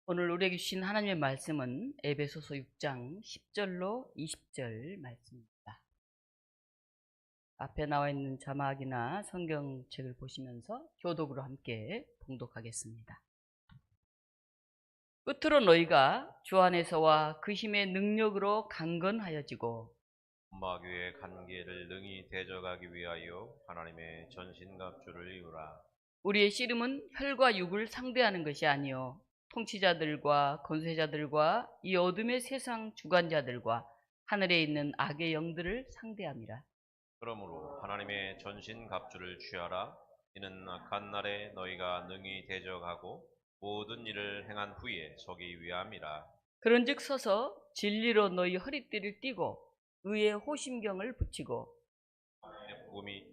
오늘 우리에게 주신 하나님의 말씀은 에베소서 6장 10절로 20절 말씀입니다. 앞에 나와 있는 자막이나 성경책을 보시면서 교독으로 함께 봉독하겠습니다. 끝으로 너희가 주 안에서와 그 힘의 능력으로 강건하여지고 마귀의 관계를 능히 대적하기 위하여 하나님의 전신갑주를 이루라. 우리의 씨름은 혈과 육을 상대하는 것이 아니요 통치자들과 권세자들과 이 어둠의 세상 주관자들과 하늘에 있는 악의 영들을 상대함이라. 그러므로 하나님의 전신갑주를 취하라. 이는 악한 날에 너희가 능히 대적하고 모든 일을 행한 후에 서기 위함이라. 그런즉 서서 진리로 너희 허리띠를 띠고 의의 호심경을 붙이고 복음이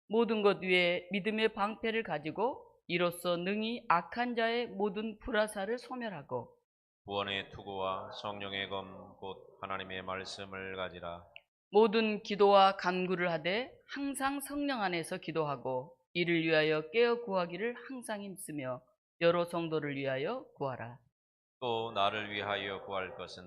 모든 것 위에 믿음의 방패를 가지고 이로써 능히 악한 자의 모든 불화살을 소멸하고 구원의 투구와 성령의 검 곧 하나님의 말씀을 가지라. 모든 기도와 간구를 하되 항상 성령 안에서 기도하고 이를 위하여 깨어 구하기를 항상 힘쓰며 여러 성도를 위하여 구하라. 또 나를 위하여 구할 것은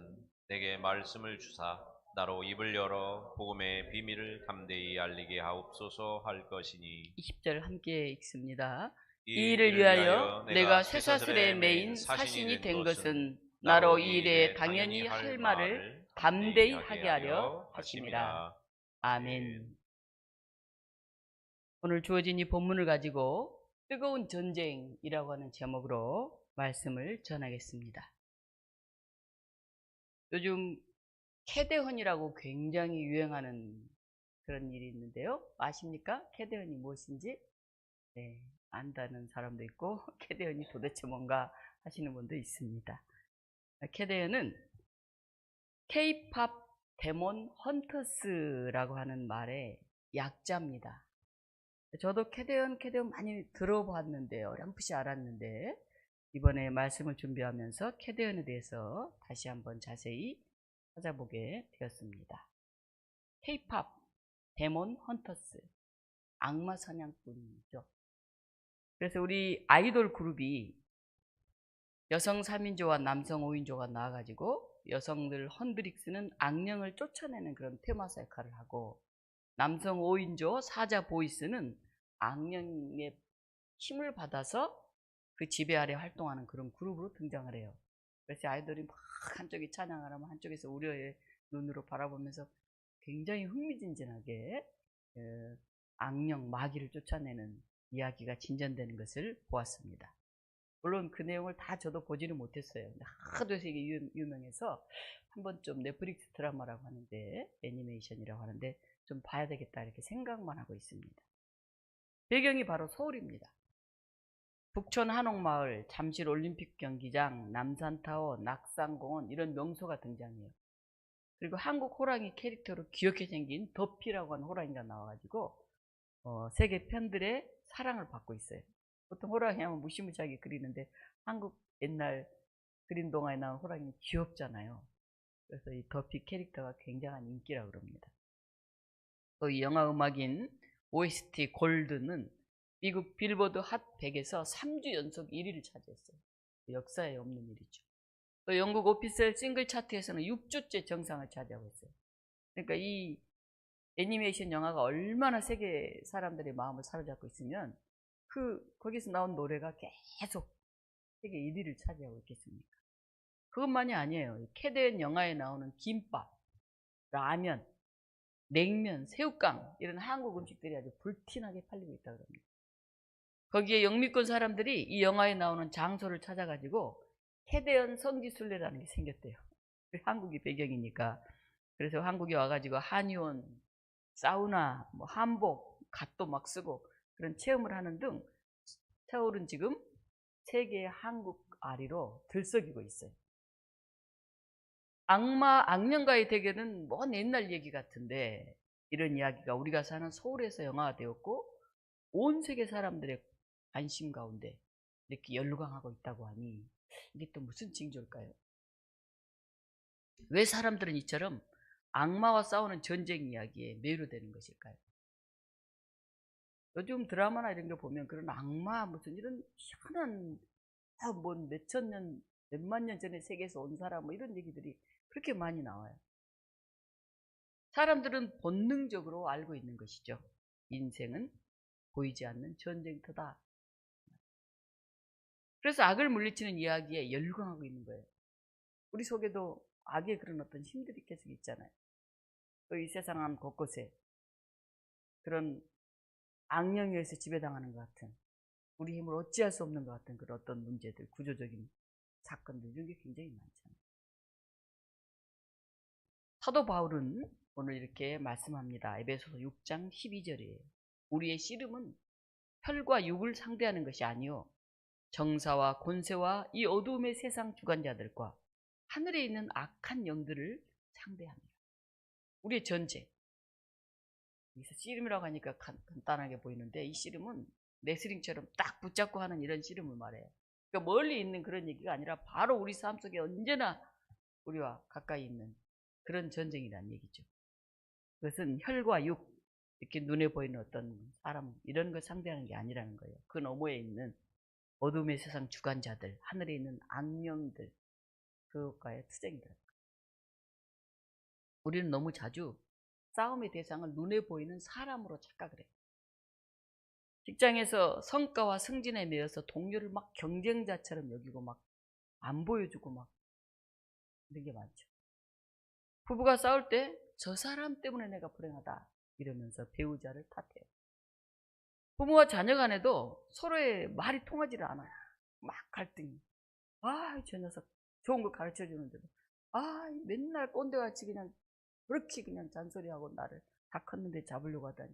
내게 말씀을 주사 나로 입을 열어 복음의 비밀을 담대히 알리게 하옵소서 할 것이니. 20절 함께 읽습니다. 이 이 일을 위하여 내가 쇠사슬에 매인 사신이 된 것은 나로 이 일에 당연히 할 말을 담대히 하게 하려 하심이라. 아멘. 오늘 주어진 이 본문을 가지고 뜨거운 전쟁이라고 하는 제목으로 말씀을 전하겠습니다. 요즘 캐대헌이라고 굉장히 유행하는 그런 일이 있는데요. 아십니까? 캐대헌이 무엇인지? 네, 안다는 사람도 있고 캐대헌이 도대체 뭔가 하시는 분도 있습니다. 캐대헌은 K-팝 데몬 헌터스라고 하는 말의 약자입니다. 저도 캐대헌 많이 들어봤는데 어렴풋이 알았는데 이번에 말씀을 준비하면서 캐대헌에 대해서 다시 한번 자세히 찾아보게 되었습니다. K-팝 데몬 헌터스, 악마 사냥꾼이죠. 그래서 우리 아이돌 그룹이 여성 3인조와 남성 5인조가 나와가지고 여성들 헌드릭스는 악령을 쫓아내는 그런 테마사 역할을 하고 남성 5인조 사자 보이스는 악령의 힘을 받아서 그 지배 아래 활동하는 그런 그룹으로 등장을 해요. 그래서 아이돌이 막 한쪽이 찬양을 하면 한쪽에서 우려의 눈으로 바라보면서 굉장히 흥미진진하게 악령, 마귀를 쫓아내는 이야기가 진전되는 것을 보았습니다. 물론 그 내용을 다 저도 보지는 못했어요. 하도 되게 유명해서 한번 좀 넷플릭스 드라마라고 하는데 애니메이션이라고 하는데 좀 봐야 되겠다 이렇게 생각만 하고 있습니다. 배경이 바로 서울입니다. 북촌 한옥마을, 잠실 올림픽 경기장, 남산타워, 낙산공원 이런 명소가 등장해요. 그리고 한국 호랑이 캐릭터로 귀엽게 생긴 더피라고 하는 호랑이가 나와가지고 세계 팬들의 사랑을 받고 있어요. 보통 호랑이 하면 무시무시하게 그리는데 한국 옛날 그림 동화에 나온 호랑이는 귀엽잖아요. 그래서 이 더피 캐릭터가 굉장한 인기라고 그럽니다. 또 이 영화 음악인 OST 골드는 미국 빌보드 핫 100에서 3주 연속 1위를 차지했어요. 역사에 없는 일이죠. 또 영국 오피셜 싱글 차트에서는 6주째 정상을 차지하고 있어요. 그러니까 이 애니메이션 영화가 얼마나 세계 사람들의 마음을 사로잡고 있으면 거기서 나온 노래가 계속 세계 1위를 차지하고 있겠습니까? 그것만이 아니에요. 캐대헌 영화에 나오는 김밥, 라면, 냉면, 새우깡 이런 한국 음식들이 아주 불티나게 팔리고 있다고 합니다. 거기에 영미권 사람들이 이 영화에 나오는 장소를 찾아가지고 캐대헌 성지순례라는 게 생겼대요. 한국이 배경이니까. 그래서 한국에 와가지고 한의원, 사우나, 한복, 갓도 막 쓰고 그런 체험을 하는 등 서울은 지금 세계의 한국 아리로 들썩이고 있어요. 악령과의 대결은 먼 옛날 얘기 같은데 이런 이야기가 우리가 사는 서울에서 영화가 되었고 온 세계 사람들의 관심 가운데 이렇게 열광하고 있다고 하니 이게 또 무슨 징조일까요? 왜 사람들은 이처럼 악마와 싸우는 전쟁 이야기에 매료되는 것일까요? 요즘 드라마나 이런 거 보면 그런 악마 무슨 이런 희한한 뭐 몇천 년, 몇만 년 전에 세계에서 온 사람 뭐 이런 얘기들이 그렇게 많이 나와요. 사람들은 본능적으로 알고 있는 것이죠. 인생은 보이지 않는 전쟁터다. 그래서 악을 물리치는 이야기에 열광하고 있는 거예요. 우리 속에도 악의 그런 어떤 힘들이 계속 있잖아요. 또 이 세상 한 곳곳에 그런 악령에 의해서 지배당하는 것 같은, 우리 힘을 어찌할 수 없는 것 같은 그런 어떤 문제들, 구조적인 사건들 이런 게 굉장히 많잖아요. 사도 바울은 오늘 이렇게 말씀합니다. 에베소서 6장 12절이에요. 우리의 씨름은 혈과 육을 상대하는 것이 아니요 정사와 권세와 이 어두움의 세상 주관자들과 하늘에 있는 악한 영들을 상대합니다. 우리의 전쟁. 여기서 씨름이라고 하니까 간단하게 보이는데 이 씨름은 레슬링처럼 딱 붙잡고 하는 이런 씨름을 말해요. 그러니까 멀리 있는 그런 얘기가 아니라 바로 우리 삶 속에 언제나 우리와 가까이 있는 그런 전쟁이라는 얘기죠. 그것은 혈과 육, 이렇게 눈에 보이는 어떤 사람 이런 걸 상대하는 게 아니라는 거예요. 그 너머에 있는 어둠의 세상 주관자들, 하늘에 있는 악령들, 그것과의 투쟁이다. 우리는 너무 자주 싸움의 대상을 눈에 보이는 사람으로 착각을 해요. 직장에서 성과와 승진에 매여서 동료를 막 경쟁자처럼 여기고 막 안 보여주고 막 이런 게 많죠. 부부가 싸울 때 저 사람 때문에 내가 불행하다 이러면서 배우자를 탓해요. 부모와 자녀 간에도 서로의 말이 통하지를 않아요. 막 갈등이. 아, 저 녀석 좋은 걸 가르쳐 주는데도 맨날 꼰대같이 그냥 그렇게 그냥 잔소리하고 나를 다 컸는데 잡으려고 하다니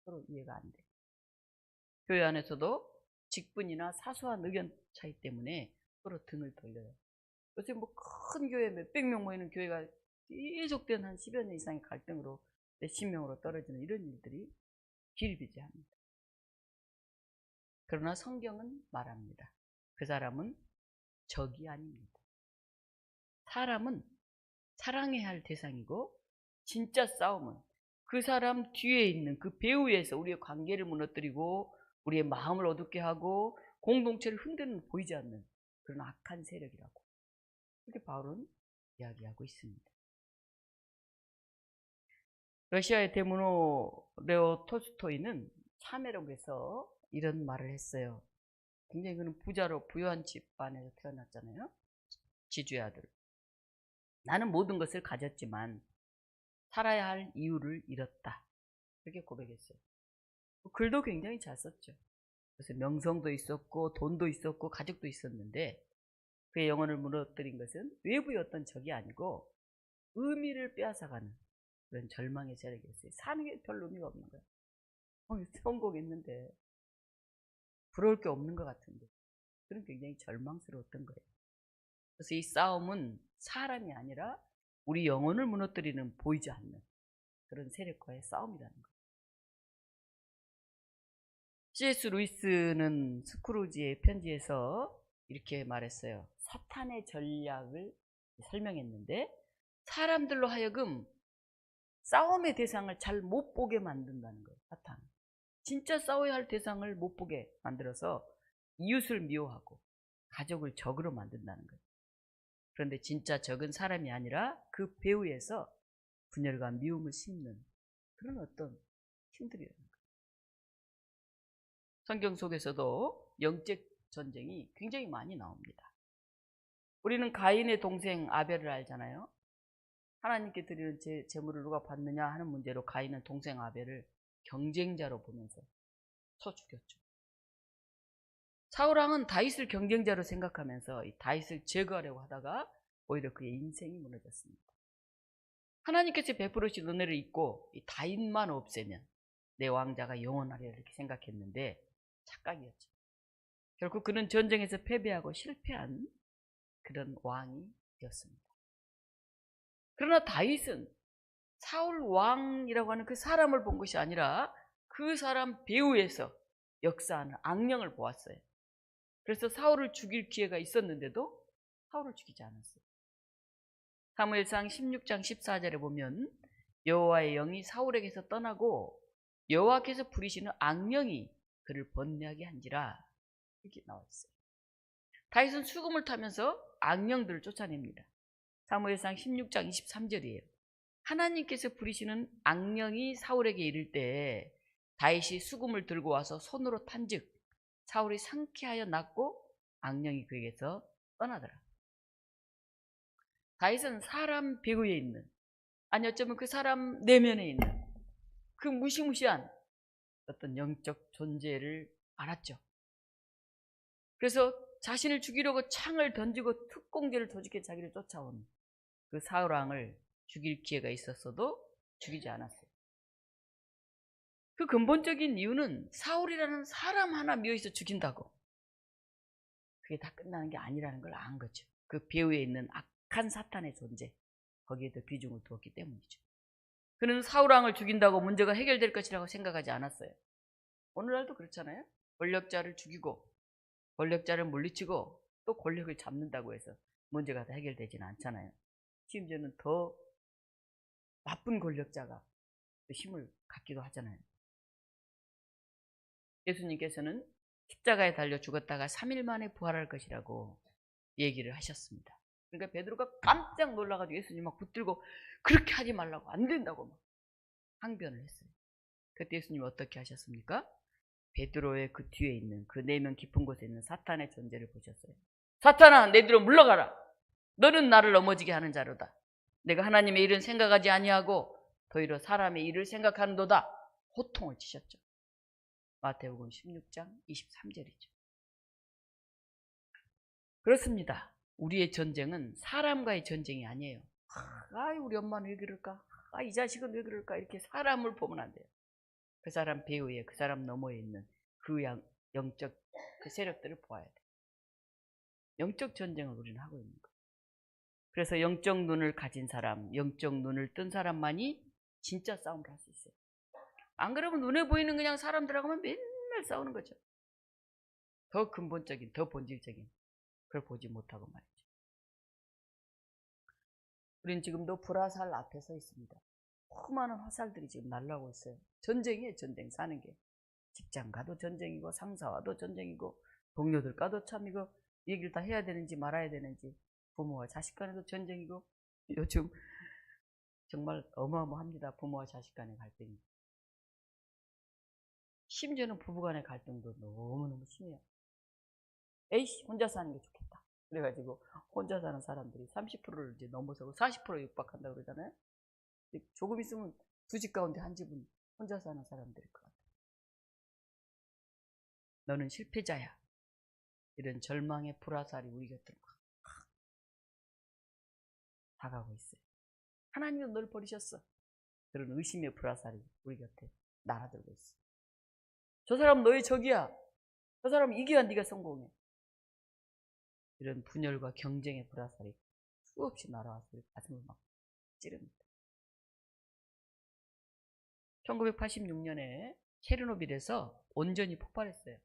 서로 이해가 안 돼. 교회 안에서도 직분이나 사소한 의견 차이 때문에 서로 등을 돌려요. 요새 뭐 큰 교회 몇백 명 모이는 교회가 계속된 한 10여 년 이상의 갈등으로 몇십 명으로 떨어지는 이런 일들이 비일비재합니다. 그러나 성경은 말합니다. 그 사람은 적이 아닙니다. 사람은 사랑해야 할 대상이고 진짜 싸움은 그 사람 뒤에 있는 그 배후에서 우리의 관계를 무너뜨리고 우리의 마음을 어둡게 하고 공동체를 흔드는 보이지 않는 그런 악한 세력이라고 이렇게 바울은 이야기하고 있습니다. 러시아의 대문호 레오 톨스토이는 참회라고 해서 이런 말을 했어요. 굉장히 그는 부자로 부유한 집안에서 태어났잖아요. 지주의 아들. 나는 모든 것을 가졌지만 살아야 할 이유를 잃었다. 그렇게 고백했어요. 글도 굉장히 잘 썼죠. 그래서 명성도 있었고 돈도 있었고 가족도 있었는데 그의 영혼을 무너뜨린 것은 외부의 어떤 적이 아니고 의미를 빼앗아가는 그런 절망의 세력이었어요. 사는 게 별 의미가 없는 거예요. 성공했는데 부러울 게 없는 것 같은데 그런 굉장히 절망스러웠던 거예요. 그래서 이 싸움은 사람이 아니라 우리 영혼을 무너뜨리는 보이지 않는 그런 세력과의 싸움이라는 거예요. C.S. 루이스는 스크루지의 편지에서 이렇게 말했어요. 사탄의 전략을 설명했는데 사람들로 하여금 싸움의 대상을 잘 못 보게 만든다는 거예요. 사탄. 진짜 싸워야 할 대상을 못 보게 만들어서 이웃을 미워하고 가족을 적으로 만든다는 거예요. 그런데 진짜 적은 사람이 아니라 그 배후에서 분열과 미움을 심는 그런 어떤 힘들이라는 거예요. 성경 속에서도 영적 전쟁이 굉장히 많이 나옵니다. 우리는 가인의 동생 아벨을 알잖아요. 하나님께 드리는 제물을 누가 받느냐 하는 문제로 가인은 동생 아벨을 경쟁자로 보면서 쳐 죽였죠. 사울왕은 다윗을 경쟁자로 생각하면서 이 다윗을 제거하려고 하다가 오히려 그의 인생이 무너졌습니다. 하나님께서 베풀으신 은혜를 잊고 이 다윗만 없애면 내 왕자가 영원하리라 이렇게 생각했는데 착각이었죠. 결국 그는 전쟁에서 패배하고 실패한 그런 왕이 되었습니다. 그러나 다윗은 사울 왕이라고 하는 그 사람을 본 것이 아니라 그 사람 배후에서 역사하는 악령을 보았어요. 그래서 사울을 죽일 기회가 있었는데도 사울을 죽이지 않았어요. 사무엘상 16장 14절에 보면 여호와의 영이 사울에게서 떠나고 여호와께서 부리시는 악령이 그를 번뇌하게 한지라 이렇게 나와 있어요. 다윗은 수금을 타면서 악령들을 쫓아냅니다. 사무엘상 16장 23절이에요. 하나님께서 부리시는 악령이 사울에게 이를 때 다윗이 수금을 들고 와서 손으로 탄즉 사울이 상쾌하여 낫고 악령이 그에게서 떠나더라. 다윗은 사람 배후에 있는, 아니 어쩌면 그 사람 내면에 있는 그 무시무시한 어떤 영적 존재를 알았죠. 그래서 자신을 죽이려고 창을 던지고 특공대를 조직해 자기를 쫓아온 그 사울 왕을 죽일 기회가 있었어도 죽이지 않았어요. 그 근본적인 이유는 사울이라는 사람 하나 미워해서 죽인다고 그게 다 끝나는 게 아니라는 걸 안 거죠. 그 배후에 있는 악한 사탄의 존재, 거기에 더 비중을 두었기 때문이죠. 그는 사울 왕을 죽인다고 문제가 해결될 것이라고 생각하지 않았어요. 오늘날도 그렇잖아요. 권력자를 죽이고 권력자를 물리치고 또 권력을 잡는다고 해서 문제가 다 해결되지는 않잖아요. 심지어는 더 나쁜 권력자가 힘을 갖기도 하잖아요. 예수님께서는 십자가에 달려 죽었다가 3일 만에 부활할 것이라고 얘기를 하셨습니다. 그러니까 베드로가 깜짝 놀라가지고 예수님 막 붙들고 그렇게 하지 말라고, 안 된다고 막 항변을 했어요. 그때 예수님이 어떻게 하셨습니까? 베드로의 그 뒤에 있는 그 내면 깊은 곳에 있는 사탄의 존재를 보셨어요. 사탄아, 내 뒤로 물러가라. 너는 나를 넘어지게 하는 자로다. 내가 하나님의 일은 생각하지 아니하고 도리어 사람의 일을 생각하는도다. 호통을 치셨죠. 마태복음 16장 23절이죠. 그렇습니다. 우리의 전쟁은 사람과의 전쟁이 아니에요. 우리 엄마는 왜 그럴까? 이 자식은 왜 그럴까? 이렇게 사람을 보면 안 돼요. 그 사람 배후에, 그 사람 너머에 있는 그 영적 그 세력들을 보아야 돼요. 영적 전쟁을 우리는 하고 있는 거예요. 그래서 영적 눈을 가진 사람, 영적 눈을 뜬 사람만이 진짜 싸움을 할 수 있어요. 안 그러면 눈에 보이는 그냥 사람들하고만 맨날 싸우는 거죠. 더 근본적인, 더 본질적인 그걸 보지 못하고 말이죠. 우리는 지금도 불화살 앞에 서 있습니다. 수많은 화살들이 지금 날라오고 있어요. 전쟁이에요. 전쟁. 사는 게. 직장 가도 전쟁이고 상사와도 전쟁이고 동료들과도 참 이거 얘기를 다 해야 되는지 말아야 되는지, 부모와 자식 간에도 전쟁이고, 요즘 정말 어마어마합니다. 부모와 자식 간의 갈등이. 심지어는 부부 간의 갈등도 너무너무 심해요. 에이씨, 혼자 사는 게 좋겠다. 그래가지고 혼자 사는 사람들이 30%를 이제 넘어서고 40%에 육박한다고 그러잖아요. 조금 있으면 두 집 가운데 한 집은 혼자 사는 사람들일 것 같아요. 너는 실패자야. 이런 절망의 불화살이 우리 곁으로 다가오고 있어요. 하나님은 널 버리셨어. 그런 의심의 불화살이 우리 곁에 날아들고 있어. 저 사람 너의 적이야. 저 사람 이겨야 네가 성공해. 이런 분열과 경쟁의 불화살이 수없이 날아와서 우리 가슴을 막 찌릅니다. 1986년에 체르노빌에서 온전히 폭발했어요.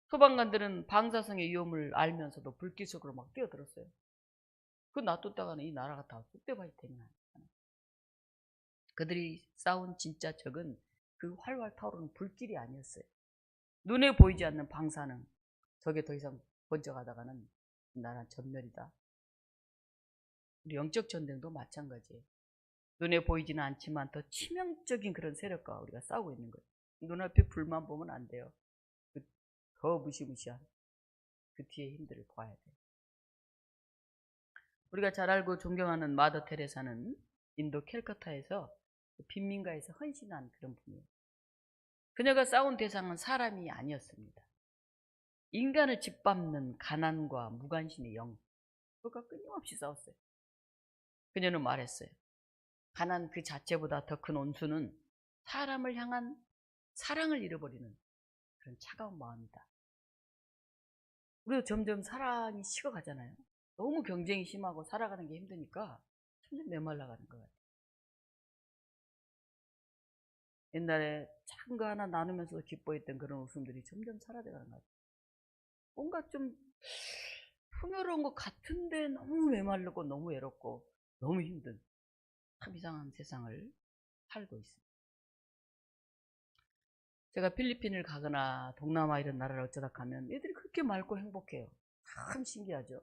소방관들은 방사성의 위험을 알면서도 불길 속으로 막 뛰어들었어요. 그 놔뒀다가는 이 나라가 다 쑥대밭이 되는 거예요. 그들이 싸운 진짜 적은 그 활활 타오르는 불길이 아니었어요. 눈에 보이지 않는 방사능, 저게 더 이상 번져가다가는 나라는 전멸이다. 우리 영적 전쟁도 마찬가지예요. 눈에 보이지는 않지만 더 치명적인 그런 세력과 우리가 싸우고 있는 거예요. 눈앞에 불만 보면 안 돼요. 더 무시무시한 그 뒤에 힘들을 봐야 돼요. 우리가 잘 알고 존경하는 마더 테레사는 인도 캘커타에서 빈민가에서 헌신한 그런 분이에요. 그녀가 싸운 대상은 사람이 아니었습니다. 인간을 짓밟는 가난과 무관심의 영, 그것과 끊임없이 싸웠어요. 그녀는 말했어요. 가난 그 자체보다 더 큰 온수는 사람을 향한 사랑을 잃어버리는 그런 차가운 마음이다. 우리도 점점 사랑이 식어가잖아요. 너무 경쟁이 심하고 살아가는 게 힘드니까 점점 메말라가는 것 같아요. 옛날에 작은 거 하나 나누면서도 기뻐했던 그런 웃음들이 점점 사라져가는 것 같아요. 뭔가 좀 풍요로운 것 같은데 너무 메말르고 너무 외롭고 너무 힘든 참 이상한 세상을 살고 있습니다. 제가 필리핀을 가거나 동남아 이런 나라를 어쩌다 가면 애들이 그렇게 맑고 행복해요. 참 신기하죠.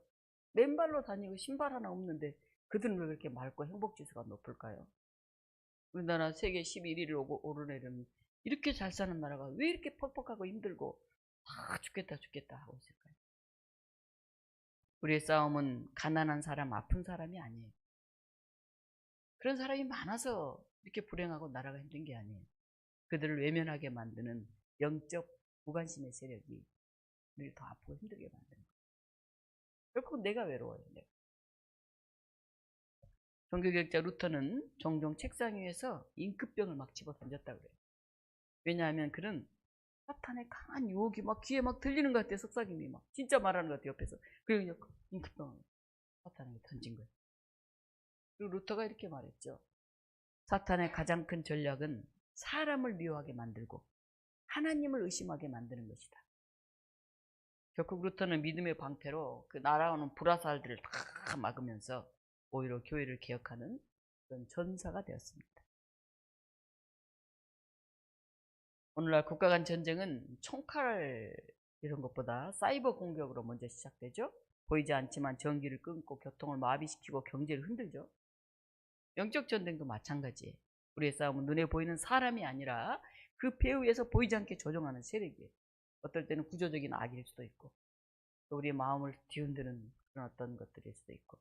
맨발로 다니고 신발 하나 없는데 그들은 왜 그렇게 맑고 행복지수가 높을까요? 우리나라 세계 11위를 오르내리는 이렇게 잘 사는 나라가 왜 이렇게 퍽퍽하고 힘들고 죽겠다 하고 있을까요? 우리의 싸움은 가난한 사람, 아픈 사람이 아니에요. 그런 사람이 많아서 이렇게 불행하고 나라가 힘든 게 아니에요. 그들을 외면하게 만드는 영적 무관심의 세력이 우리를 더 아프고 힘들게 만드는 거예요. 결국 내가 외로워요. 내가. 종교개혁자 루터는 종종 책상 위에서 잉크병을 막 집어 던졌다고 그래요. 왜냐하면 그는 사탄의 강한 유혹이 막 귀에 막 들리는 것 같아요. 속삭임이 막 진짜 말하는 것 같아요. 옆에서. 그리고 잉크병을 사탄에게 던진 거예요. 그리고 루터가 이렇게 말했죠. 사탄의 가장 큰 전략은 사람을 미워하게 만들고 하나님을 의심하게 만드는 것이다. 결국 루터는 믿음의 방패로 그 날아오는 불화살들을 다 막으면서 오히려 교회를 개혁하는 그런 전사가 되었습니다. 오늘날 국가 간 전쟁은 총칼 이런 것보다 사이버 공격으로 먼저 시작되죠. 보이지 않지만 전기를 끊고 교통을 마비시키고 경제를 흔들죠. 영적 전쟁도 마찬가지예요. 우리의 싸움은 눈에 보이는 사람이 아니라 그 배후에서 보이지 않게 조종하는 세력이에요. 어떨 때는 구조적인 악일 수도 있고 또 우리의 마음을 뒤흔드는 그런 어떤 것들일 수도 있고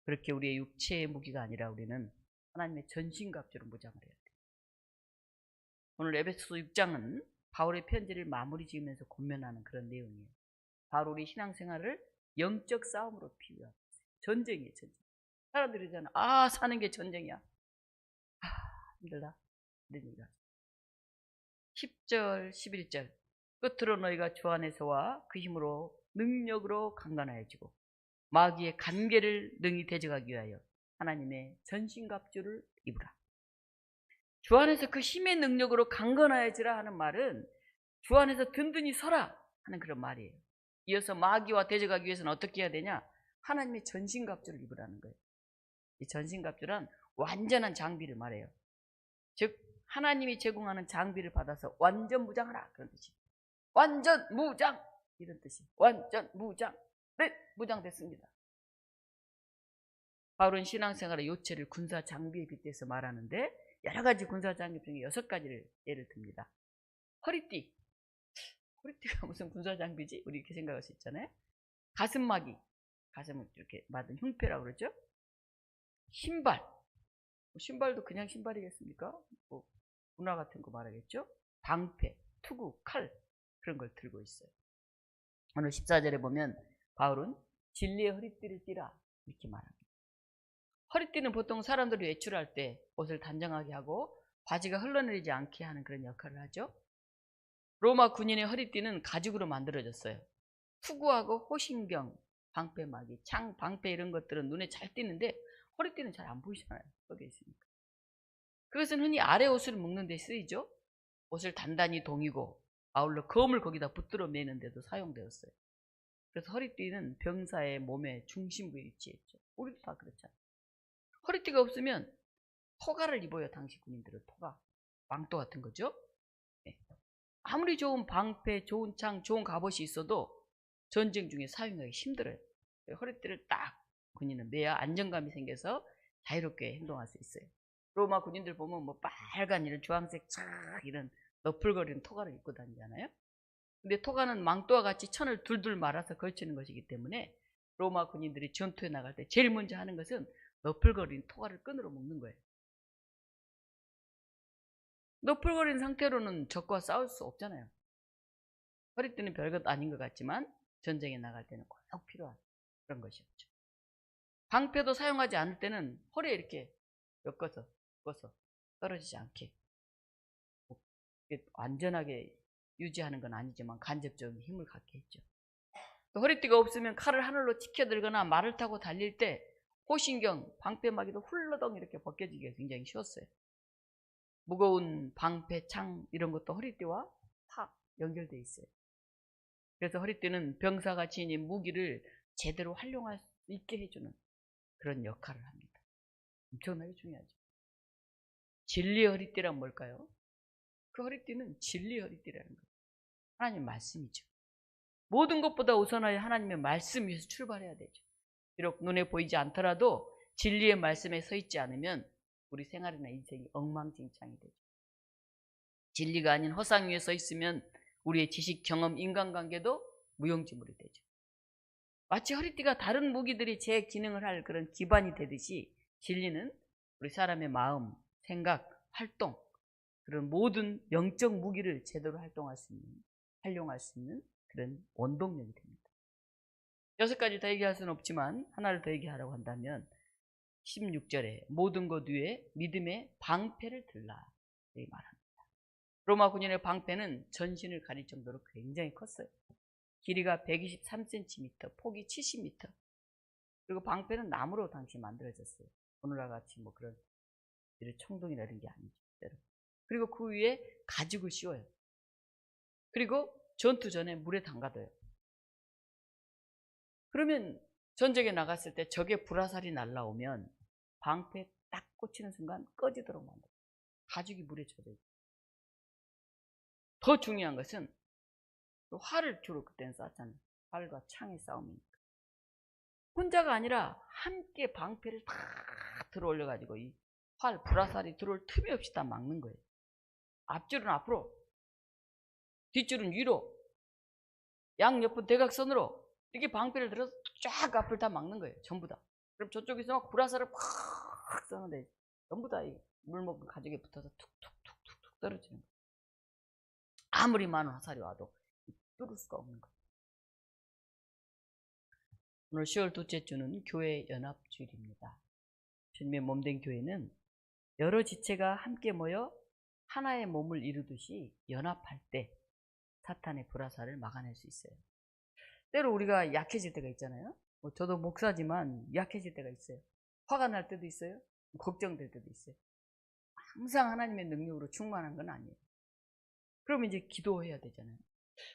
그렇게 우리의 육체의 무기가 아니라 우리는 하나님의 전신갑주로 무장을 해야 돼요. 오늘 에베소서 6장은 바울의 편지를 마무리 지으면서 권면하는 그런 내용이에요. 바로 우리 신앙생활을 영적 싸움으로 비유하고 있어요. 전쟁이에요. 전쟁. 사람들이 그러잖아. 사는 게 전쟁이야. 힘들다. 이런 얘기가 10절 11절 끝으로 너희가 주 안에서와 그 힘으로 능력으로 강건하여지고 마귀의 간계를 능히 대적하기 위하여 하나님의 전신갑주를 입으라. 주 안에서 그 힘의 능력으로 강건하여지라 하는 말은 주 안에서 든든히 서라 하는 그런 말이에요. 이어서 마귀와 대적하기 위해서는 어떻게 해야 되냐? 하나님의 전신갑주를 입으라는 거예요. 이 전신갑주란 완전한 장비를 말해요. 즉 하나님이 제공하는 장비를 받아서 완전 무장하라 그런 뜻이. 완전 무장 이런 뜻이. 완전 무장. 네, 무장됐습니다. 바울은 신앙생활의 요체를 군사 장비에 빗대서 말하는데 여러 가지 군사 장비 중에 6가지를 예를 듭니다. 허리띠. 허리띠가 무슨 군사 장비지? 우리 이렇게 생각할 수 있잖아요. 가슴막이. 가슴을 이렇게 맞은 흉패라고 그러죠. 신발. 신발도 그냥 신발이겠습니까? 문화 같은 거 말하겠죠. 방패, 투구, 칼 그런 걸 들고 있어요. 오늘 14절에 보면 바울은 진리의 허리띠를 띠라 이렇게 말합니다. 허리띠는 보통 사람들이 외출할 때 옷을 단정하게 하고 바지가 흘러내리지 않게 하는 그런 역할을 하죠. 로마 군인의 허리띠는 가죽으로 만들어졌어요. 투구하고 호신경, 방패막이, 창, 방패 이런 것들은 눈에 잘 띄는데 허리띠는 잘 안 보이잖아요. 거기에 있으니까. 그것은 흔히 아래 옷을 묶는 데 쓰이죠. 옷을 단단히 동이고 아울러 검을 거기다 붙들어 매는 데도 사용되었어요. 그래서 허리띠는 병사의 몸의 중심부에 위치했죠. 우리도 다 그렇잖아요. 허리띠가 없으면 토가를 입어요. 당시 군인들은 토가. 망토 같은 거죠. 네. 아무리 좋은 방패, 좋은 창, 좋은 갑옷이 있어도 전쟁 중에 사용하기 힘들어요. 허리띠를 딱 군인은 매야 안정감이 생겨서 자유롭게 행동할 수 있어요. 로마 군인들 보면 뭐 빨간 이런 주황색 쫙 이런 너풀거리는 토가를 입고 다니잖아요. 근데 토가는 망토와 같이 천을 둘둘 말아서 걸치는 것이기 때문에 로마 군인들이 전투에 나갈 때 제일 먼저 하는 것은 너풀거리는 토가를 끈으로 묶는 거예요. 너풀거린 상태로는 적과 싸울 수 없잖아요. 허리띠는 별것 아닌 것 같지만 전쟁에 나갈 때는 꼭 필요한 그런 것이었죠. 방패도 사용하지 않을 때는 허리에 이렇게 엮어서 떨어지지 않게 완전하게 유지하는 건 아니지만 간접적인 힘을 갖게 했죠. 또 허리띠가 없으면 칼을 하늘로 치켜들거나 말을 타고 달릴 때 호신경, 방패막이도 훌러덩 이렇게 벗겨지기가 굉장히 쉬웠어요. 무거운 방패, 창 이런 것도 허리띠와 탁 연결되어 있어요. 그래서 허리띠는 병사가 지닌 무기를 제대로 활용할 수 있게 해주는 그런 역할을 합니다. 엄청나게 중요하죠. 진리의 허리띠란 뭘까요? 그 허리띠는 진리의 허리띠라는 거예요. 하나님 말씀이죠. 모든 것보다 우선하여 하나님의 말씀 위에서 출발해야 되죠. 비록 눈에 보이지 않더라도 진리의 말씀에 서 있지 않으면 우리 생활이나 인생이 엉망진창이 되죠. 진리가 아닌 허상 위에 서 있으면 우리의 지식, 경험, 인간관계도 무용지물이 되죠. 마치 허리띠가 다른 무기들이 제 기능을 할 그런 기반이 되듯이 진리는 우리 사람의 마음, 생각, 활동, 그런 모든 영적 무기를 제대로 활용할 수 있는 그런 원동력이 됩니다. 6가지 다 얘기할 수는 없지만 하나를 더 얘기하라고 한다면 16절에 모든 것 위에 믿음의 방패를 들라 이렇게 말합니다. 로마 군인의 방패는 전신을 가릴 정도로 굉장히 컸어요. 길이가 123cm, 폭이 70m. 그리고 방패는 나무로 당시 만들어졌어요. 오늘날 같이 뭐 그런 청동이나 이런 게 아니죠. 그리고 그 위에 가죽을 씌워요. 그리고 전투 전에 물에 담가둬요. 그러면 전쟁에 나갔을 때 적의 불화살이 날라오면 방패에 딱 꽂히는 순간 꺼지도록 만들어요. 가죽이 물에 젖어요. 더 중요한 것은 활을 주로 그때는 쐈잖아요. 활과 창의 싸움이니까. 혼자가 아니라 함께 방패를 다 들어 올려가지고 이 활, 불화살이 들어올 틈이 없이 다 막는 거예요. 앞줄은 앞으로, 뒷줄은 위로, 양옆은 대각선으로 이렇게 방패를 들어서 쫙 앞을 다 막는 거예요. 전부 다. 그럼 저쪽에서 막 불화살을 팍 쏘는데 전부 다 물 먹은 가죽에 붙어서 툭툭툭툭 떨어지는 거예요. 아무리 많은 화살이 와도 뚫을 수가 없는 거예요. 오늘 10월 둘째 주는 교회 연합주일입니다. 주님의 몸된 교회는 여러 지체가 함께 모여 하나의 몸을 이루듯이 연합할 때 사탄의 불화살을 막아낼 수 있어요. 때로 우리가 약해질 때가 있잖아요. 저도 목사지만 약해질 때가 있어요. 화가 날 때도 있어요. 걱정될 때도 있어요. 항상 하나님의 능력으로 충만한 건 아니에요. 그럼 이제 기도해야 되잖아요.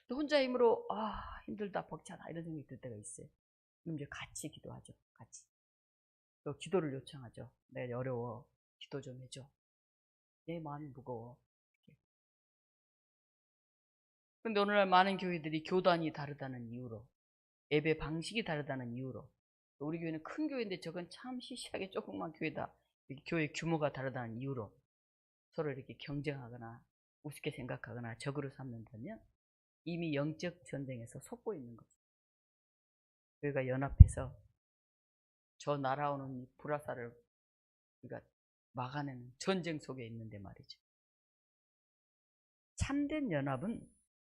또 혼자 힘으로 힘들다, 벅차다 이런 생각이 들 때가 있어요. 그럼 이제 같이 기도하죠. 같이. 또 기도를 요청하죠. 내가 어려워. 기도 좀 해줘. 내 마음이 무거워. 근데 오늘날 많은 교회들이 교단이 다르다는 이유로, 예배 방식이 다르다는 이유로, 우리 교회는 큰 교회인데 저건 참 시시하게 조그만 교회다. 교회 규모가 다르다는 이유로 서로 이렇게 경쟁하거나 우습게 생각하거나 적으로 삼는다면 이미 영적 전쟁에서 속고 있는 거죠. 교회가 연합해서 저 날아오는 불화살을 우리가 막아내는 전쟁 속에 있는데 말이죠. 참된 연합은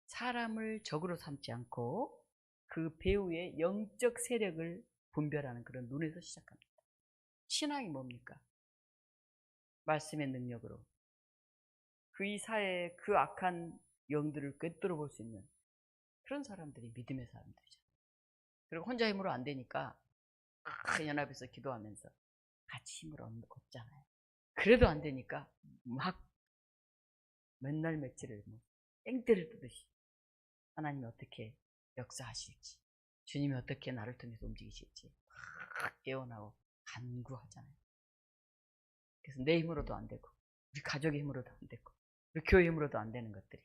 사람을 적으로 삼지 않고 그 배후의 영적 세력을 분별하는 그런 눈에서 시작합니다. 신앙이 뭡니까? 말씀의 능력으로 그 이 사회의 그 악한 영들을 꿰뚫어 볼 수 있는 그런 사람들이 믿음의 사람들이죠. 그리고 혼자 힘으로 안 되니까 연합해서 기도하면서 같이 힘을 얻잖아요. 그래도 안 되니까 막 맨날 며칠을 땡때를 뜨듯이 하나님이 어떻게 역사하실지, 주님이 어떻게 나를 통해서 움직이실지 막 깨어나고 간구하잖아요. 그래서 내 힘으로도 안 되고 우리 가족의 힘으로도 안 되고 우리 교회 힘으로도 안 되는 것들이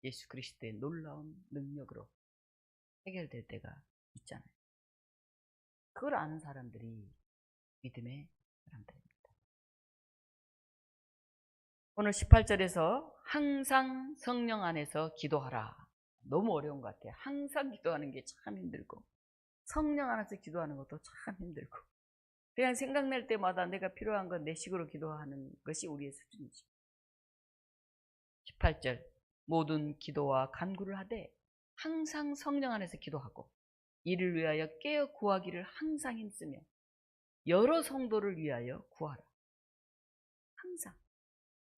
예수 그리스도의 놀라운 능력으로 해결될 때가 있잖아요. 그걸 아는 사람들이 믿음의 사람들입니다. 오늘 18절에서 항상 성령 안에서 기도하라. 너무 어려운 것 같아요. 항상 기도하는 게 참 힘들고 성령 안에서 기도하는 것도 참 힘들고 그냥 생각날 때마다 내가 필요한 건 내 식으로 기도하는 것이 우리의 수준이죠. 18절 모든 기도와 간구를 하되 항상 성령 안에서 기도하고 이를 위하여 깨어 구하기를 항상 힘쓰며 여러 성도를 위하여 구하라. 항상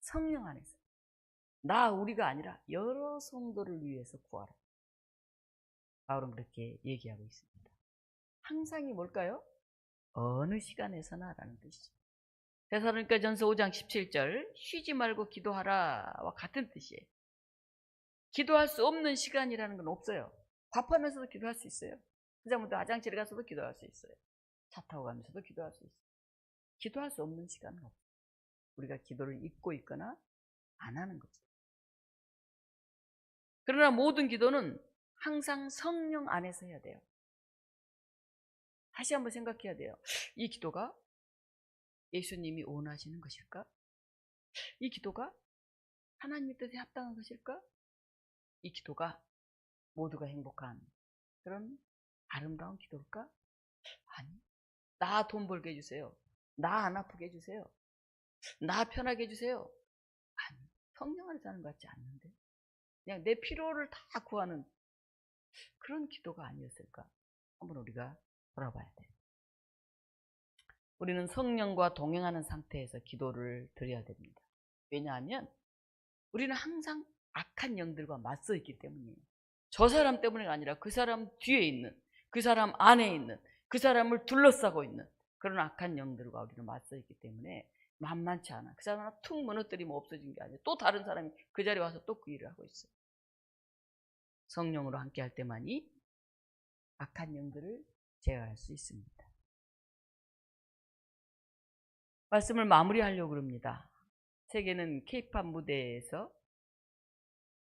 성령 안에서 우리가 아니라 여러 성도를 위해서 구하라. 바울은 그렇게 얘기하고 있습니다. 항상이 뭘까요? 어느 시간에서나 라는 뜻이죠. 데살로니가전서 5장 17절 쉬지 말고 기도하라와 같은 뜻이에요. 기도할 수 없는 시간이라는 건 없어요. 밥하면서도 기도할 수 있어요. 그자부터 화장실에 가서도 기도할 수 있어요. 차 타고 가면서도 기도할 수 있어요. 기도할 수 없는 시간은 없어요. 우리가 기도를 잊고 있거나 안 하는 거죠. 그러나 모든 기도는 항상 성령 안에서 해야 돼요. 다시 한번 생각해야 돼요. 이 기도가 예수님이 원하시는 것일까? 이 기도가 하나님의 뜻에 합당한 것일까? 이 기도가 모두가 행복한 그런 아름다운 기도일까? 아니, 나 돈 벌게 해주세요. 나 안 아프게 해주세요. 나 편하게 해주세요. 아니, 성령 안에서 하는 것 같지 않는데? 그냥 내 필요를 다 구하는 그런 기도가 아니었을까? 한번 우리가 돌아봐야 돼요. 우리는 성령과 동행하는 상태에서 기도를 드려야 됩니다. 왜냐하면 우리는 항상 악한 영들과 맞서 있기 때문이에요. 저 사람 때문이가 아니라 그 사람 뒤에 있는, 그 사람 안에 있는, 그 사람을 둘러싸고 있는 그런 악한 영들과 우리는 맞서 있기 때문에 만만치 않아. 그 사람 하나 툭 무너뜨리면 없어진 게 아니에요. 또 다른 사람이 그 자리에 와서 또 그 일을 하고 있어요. 성령으로 함께 할 때만이 악한 영들을 제어할 수 있습니다. 말씀을 마무리하려고 그럽니다. 세계는 케이팝 무대에서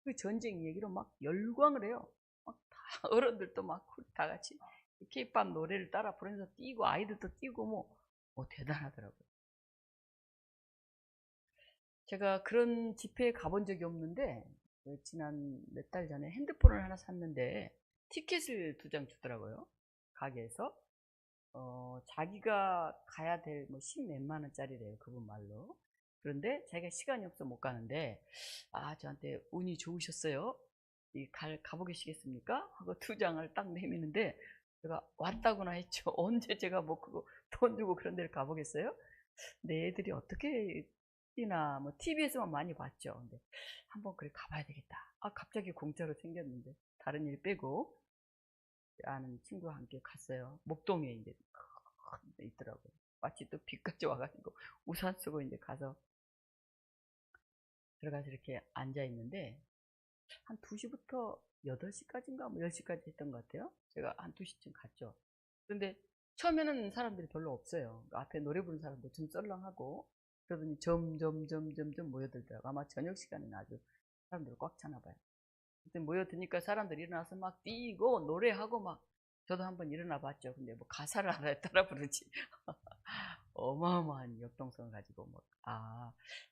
그 전쟁 얘기로 막 열광을 해요. 막 다 어른들도 막 다 같이 케이팝 노래를 따라 부르면서 뛰고 아이들도 뛰고 뭐 대단하더라고요. 제가 그런 집회에 가본 적이 없는데 지난 몇 달 전에 핸드폰을 하나 샀는데 티켓을 2장 주더라고요. 가게에서. 자기가 가야 될 뭐 10몇만 원짜리래요. 그분 말로. 그런데 자기가 시간이 없어 못 가는데 저한테 운이 좋으셨어요. 가보시겠습니까? 하고 2장을 딱 내미는데 제가 왔다구나 했죠. 언제 제가 뭐 그거 돈 주고 그런 데를 가보겠어요? 근데 애들이 어떻게 뛰나 뭐 TV에서만 많이 봤죠. 근데 한번 그래 가봐야 되겠다. 갑자기 공짜로 생겼는데 다른 일 빼고 아는 친구와 함께 갔어요. 목동에 이제 있더라고요. 마치 또 비까지 와가지고 우산 쓰고 이제 가서 들어가서 이렇게 앉아 있는데 한 2시부터 8시까지인가 뭐 10시까지 했던 것 같아요. 제가 한 2시쯤 갔죠. 그런데 처음에는 사람들이 별로 없어요. 앞에 노래 부르는 사람도 좀 썰렁하고 그러더니 점점 모여들더라고요. 아마 저녁 시간에는 아주 사람들이 꽉 차나 봐요. 그때 모여드니까 사람들이 일어나서 막 뛰고 노래하고 막 저도 한번 일어나 봤죠. 근데 뭐 가사를 알아야 따라 부르지. 어마어마한 역동성을 가지고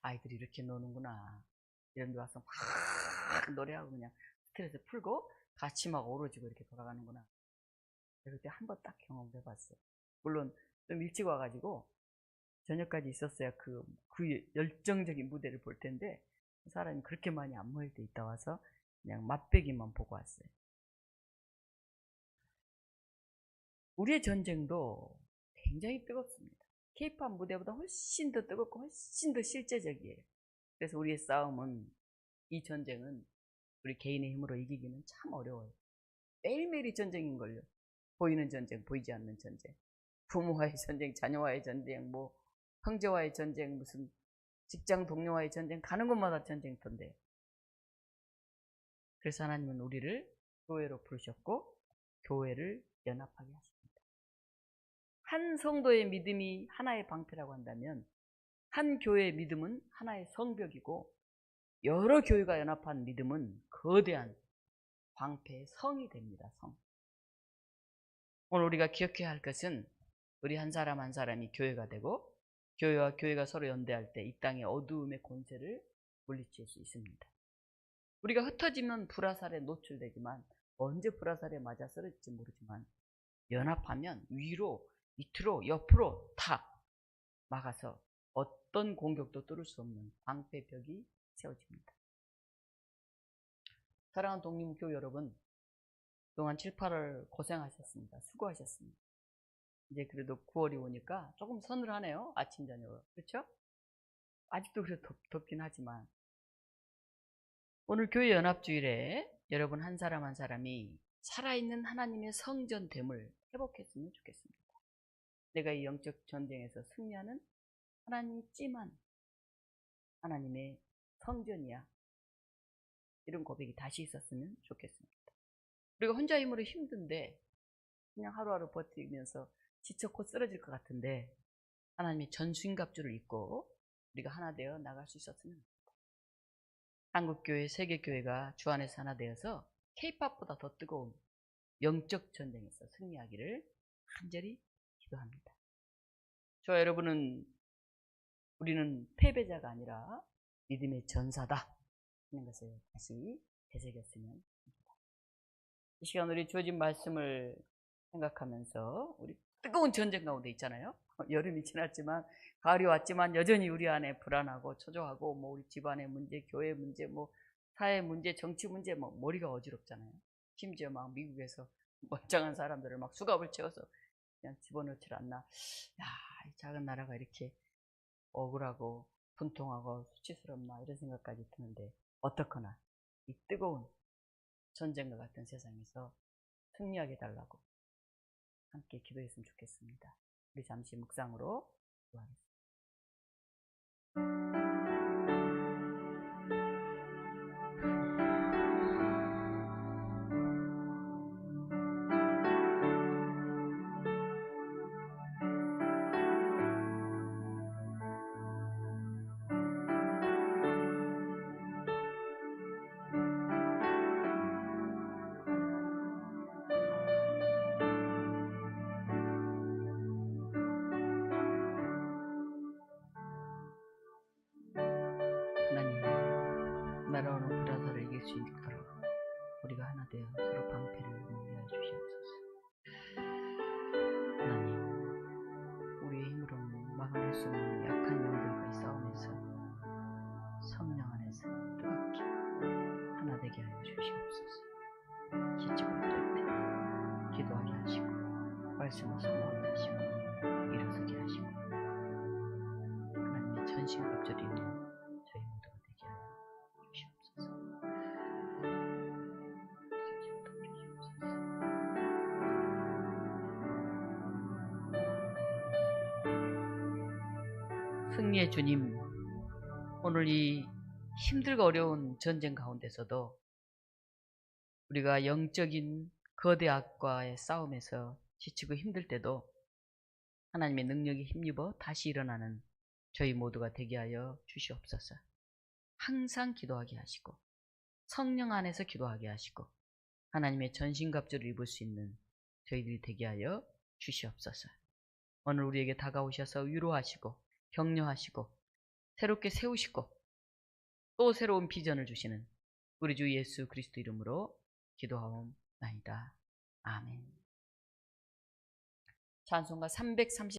아이들이 이렇게 노는구나. 이런 데 와서 막 노래하고 그냥 스트레스 풀고 같이 막 어우러지고 이렇게 돌아가는구나. 그때 한번 딱 경험을 해봤어요. 물론 좀 일찍 와가지고 저녁까지 있었어야 그 열정적인 무대를 볼 텐데 사람이 그렇게 많이 안 모일 때 있다 와서 그냥 맛배기만 보고 왔어요. 우리의 전쟁도 굉장히 뜨겁습니다. 케이팝 무대보다 훨씬 더 뜨겁고 훨씬 더 실제적이에요. 그래서 우리의 싸움은, 이 전쟁은 우리 개인의 힘으로 이기기는 참 어려워요. 매일매일이 전쟁인걸요. 보이는 전쟁, 보이지 않는 전쟁. 부모와의 전쟁, 자녀와의 전쟁, 뭐 형제와의 전쟁, 무슨 직장 동료와의 전쟁, 가는 곳마다 전쟁터인데. 그래서 하나님은 우리를 교회로 부르셨고 교회를 연합하게 하십니다. 한 성도의 믿음이 하나의 방패라고 한다면 한 교회의 믿음은 하나의 성벽이고 여러 교회가 연합한 믿음은 거대한 방패의 성이 됩니다. 성. 오늘 우리가 기억해야 할 것은 우리 한 사람 한 사람이 교회가 되고 교회와 교회가 서로 연대할 때 이 땅의 어두움의 권세를 물리칠 수 있습니다. 우리가 흩어지면 불화살에 노출되지만 언제 불화살에 맞아 쓰러질지 모르지만 연합하면 위로, 밑으로, 옆으로 다 막아서 어떤 공격도 뚫을 수 없는 방패벽이 세워집니다. 사랑하는 독립교 여러분, 그동안 7, 8월 고생하셨습니다. 수고하셨습니다. 이제 그래도 9월이 오니까 조금 서늘하네요. 아침, 저녁으로. 그렇죠? 아직도 그래 덥긴 하지만 오늘 교회 연합주일에 여러분 한 사람 한 사람이 살아있는 하나님의 성전됨을 회복했으면 좋겠습니다. 내가 이 영적 전쟁에서 승리하는 하나님이 찜한 하나님의 성전이야. 이런 고백이 다시 있었으면 좋겠습니다. 우리가 혼자 힘으로 힘든데 그냥 하루하루 버티면서 지쳐 곧 쓰러질 것 같은데 하나님의 전신갑주를 입고 우리가 하나 되어 나갈 수 있었으면 합니다. 한국교회, 세계교회가 주 안에서 하나 되어서 K-팝보다 더 뜨거운 영적 전쟁에서 승리하기를 간절히 기도합니다. 저와 여러분은 우리는 패배자가 아니라 믿음의 전사다 하는 것을 다시 되새겼으면 합니다. 이 시간 우리 주어진 말씀을 생각하면서 우리 뜨거운 전쟁 가운데 있잖아요. 여름이 지났지만 가을이 왔지만 여전히 우리 안에 불안하고 초조하고 뭐 우리 집안의 문제, 교회 문제, 뭐 사회 문제, 정치 문제, 뭐 머리가 어지럽잖아요. 심지어 막 미국에서 멀쩡한 사람들을 막 수갑을 채워서 그냥 집어넣질 않나. 야, 이 작은 나라가 이렇게 억울하고 분통하고 수치스럽나 이런 생각까지 드는데 어떻거나 이 뜨거운 전쟁과 같은 세상에서 승리하게 달라고 함께 기도했으면 좋겠습니다. 우리 잠시 묵상으로 기도하겠습니다. 하나님, 날아오는 불화살을 이길 수 있도록 우리가 하나 되어 서로 방패를 용기하여 주시옵소서. 하나님, 우리의 힘으로는 막아낼 수 없는 약한 영들과의 싸움에서 성령 안에서 뜨겁게 하나 되게 하여 주시옵소서. 지치고 어떨 때 기도하게 하시고 말씀을 선포하게 하시고 일어서게 하시고 하나님의 전신갑주를 입는 저희 모두가 되게 하여 주시옵소서. 승리의 주님, 오늘 이 힘들고 어려운 전쟁 가운데서도 우리가 영적인 거대 악과의 싸움에서 지치고 힘들 때도 하나님의 능력에 힘입어 다시 일어나는 저희 모두가 되게 하여 주시옵소서. 항상 기도하게 하시고 성령 안에서 기도하게 하시고 하나님의 전신갑주를 입을 수 있는 저희들이 되게 하여 주시옵소서. 오늘 우리에게 다가오셔서 위로하시고 격려하시고 새롭게 세우시고 또 새로운 비전을 주시는 우리 주 예수 그리스도 이름으로 기도하옵나이다. 아멘. 찬송가 330